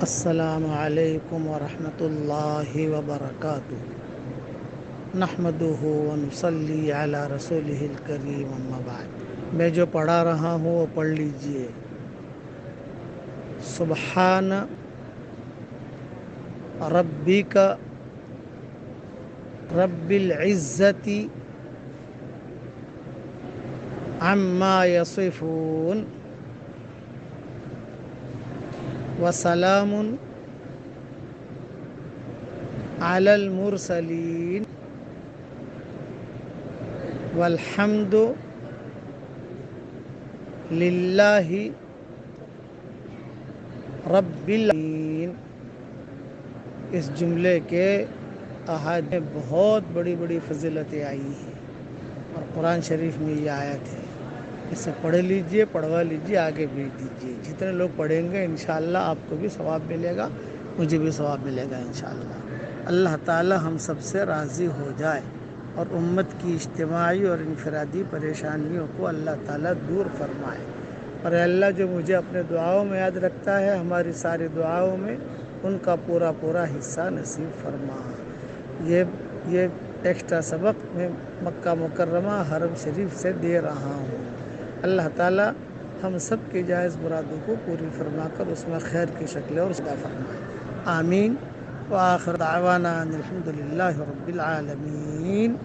السلام علیکم ورحمۃ اللہ وبرکاتہ نحمدہ ونصلی علی رسولہ الکریم اما بعد۔ میں جو پڑھا رہا ہوں وہ پڑھ لیجئے۔ سبحان ربک رب العزت عما یصفون وسلام علی المرسلین والحمد للہ رب العالمین۔ اس جملے کے احادیث میں بہت بڑی بڑی فضیلتیں آئی ہیں اور قرآن شریف میں یہ آیت ہے۔ اسے پڑھ لیجئے، پڑھوا لیجئے، آگے بھیج دیجئے۔ جتنے لوگ پڑھیں گے انشاءاللہ آپ کو بھی ثواب ملے گا، مجھے بھی ثواب ملے گا انشاءاللہ۔ اللہ تعالی ہم سب سے راضی ہو جائے اور امت کی اجتماعی اور انفرادی پریشانیوں کو اللہ تعالی دور فرمائے۔ اور اے اللہ جو مجھے اپنے دعاؤں میں یاد رکھتا ہے، ہماری ساری دعاؤں میں ان کا پورا حصہ نصیب فرما۔ یہ ایکسٹرا سبق میں مکہ مکرمہ حرم شریف سے دے رہا ہوں۔ اللہ تعالی ہم سب کی جائز مرادوں کو پوری فرما کر اس میں خیر کی شکلیں اور عطا فرمائے، آمین۔ وآخر دعوانا ان الحمد للہ رب العالمین۔